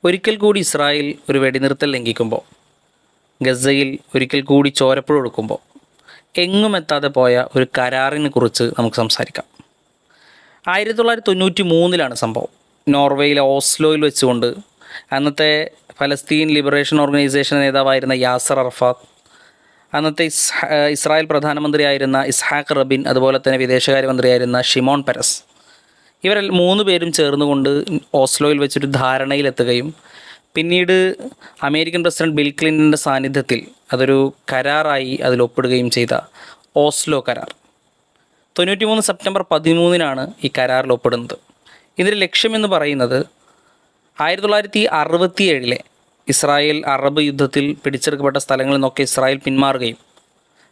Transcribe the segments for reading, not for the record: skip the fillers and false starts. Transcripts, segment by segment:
ഒരിക്കൽ കൂടി ഇസ്രായേൽ ഒരു വെടിനിർത്തൽ ലംഘിക്കുമ്പോൾ, ഗസയിൽ ഒരിക്കൽ കൂടി ചോരപ്പുഴ ഒഴുക്കുമ്പോൾ എങ്ങും എത്താതെ പോയ ഒരു കരാറിനെ കുറിച്ച് നമുക്ക് സംസാരിക്കാം. 1993 സംഭവം. നോർവേയിലെ ഓസ്ലോയിൽ വെച്ചുകൊണ്ട് അന്നത്തെ ഫലസ്തീൻ ലിബറേഷൻ ഓർഗനൈസേഷൻ നേതാവായിരുന്ന യാസർ അറഫാത്ത്, അന്നത്തെ ഇസ്രായേൽ പ്രധാനമന്ത്രിയായിരുന്ന ഇസ്ഹാഖ് റബിൻ, അതുപോലെ തന്നെ വിദേശകാര്യമന്ത്രിയായിരുന്ന ഷിമോൺ പെരസ്, ഇവർ 3 പേരും ചേർന്നുകൊണ്ട് ഓസ്ലോയിൽ വെച്ചൊരു ധാരണയിലെത്തുകയും പിന്നീട് അമേരിക്കൻ പ്രസിഡന്റ് ബിൽ ക്ലിൻ്റൻ്റെ സാന്നിധ്യത്തിൽ അതൊരു കരാറായി അതിലൊപ്പിടുകയും ചെയ്ത ഓസ്ലോ കരാർ. 93 സെപ്റ്റംബർ 13 ഈ കരാറിൽ ഒപ്പിടുന്നത്. ഇതിൻ്റെ ലക്ഷ്യമെന്ന് പറയുന്നത് 1967 ഇസ്രായേൽ അറബ് യുദ്ധത്തിൽ പിടിച്ചെടുക്കപ്പെട്ട സ്ഥലങ്ങളിൽ നിന്നൊക്കെ ഇസ്രായേൽ പിന്മാറുകയും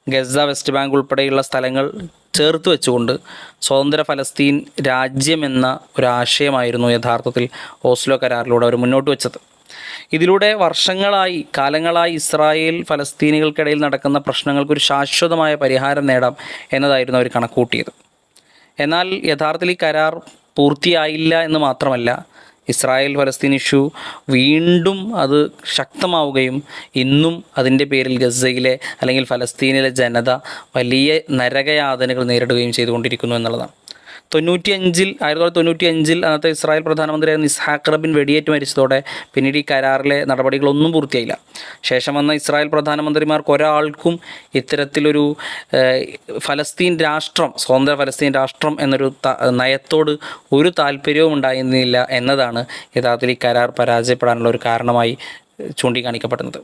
ഗസ, വെസ്റ്റ് ബാങ്ക് ഉൾപ്പെടെയുള്ള സ്ഥലങ്ങൾ ചേർത്ത് വെച്ചുകൊണ്ട് സ്വതന്ത്ര ഫലസ്തീൻ രാജ്യമെന്ന ഒരാശയമായിരുന്നു യഥാർത്ഥത്തിൽ ഓസ്ലോ കരാറിലൂടെ അവർ മുന്നോട്ട് വെച്ചത്. ഇതിലൂടെ കാലങ്ങളായി ഇസ്രായേൽ ഫലസ്തീനികൾക്കിടയിൽ നടക്കുന്ന പ്രശ്നങ്ങൾക്കൊരു ശാശ്വതമായ പരിഹാരം നേടാം എന്നതായിരുന്നു അവർ കണക്കൂട്ടിയത്. എന്നാൽ യഥാർത്ഥത്തിൽ ഈ കരാർ പൂർത്തിയായില്ല എന്ന് മാത്രമല്ല, ഇസ്രായേൽ ഫലസ്തീൻ ഇഷ്യൂ വീണ്ടും അത് ശക്തമാവുകയും ഇന്നും അതിൻ്റെ പേരിൽ ഗസയിലെ അല്ലെങ്കിൽ ഫലസ്തീനിലെ ജനത വലിയ നരകയാതനകൾ നേരിടുകയും ചെയ്തുകൊണ്ടിരിക്കുന്നു എന്നുള്ളതാണ്. 1995 അന്നത്തെ ഇസ്രായേൽ പ്രധാനമന്ത്രിയായിരുന്ന ഇസ്ഹാഖ് റബിൻ വെടിയേറ്റ് മരിച്ചതോടെ പിന്നീട് ഈ കരാറിലെ നടപടികളൊന്നും പൂർത്തിയായില്ല. ശേഷം വന്ന ഇസ്രായേൽ പ്രധാനമന്ത്രിമാർക്ക് ഒരാൾക്കും ഇത്തരത്തിലൊരു ഫലസ്തീൻ രാഷ്ട്രം, സ്വതന്ത്ര ഫലസ്തീൻ രാഷ്ട്രം എന്നൊരു നയത്തോട് ഒരു താല്പര്യവും ഉണ്ടായിരുന്നില്ല എന്നതാണ് യഥാർത്ഥത്തിൽ ഈ കരാർ പരാജയപ്പെടാനുള്ള ഒരു കാരണമായി ചൂണ്ടിക്കാണിക്കപ്പെടുന്നത്.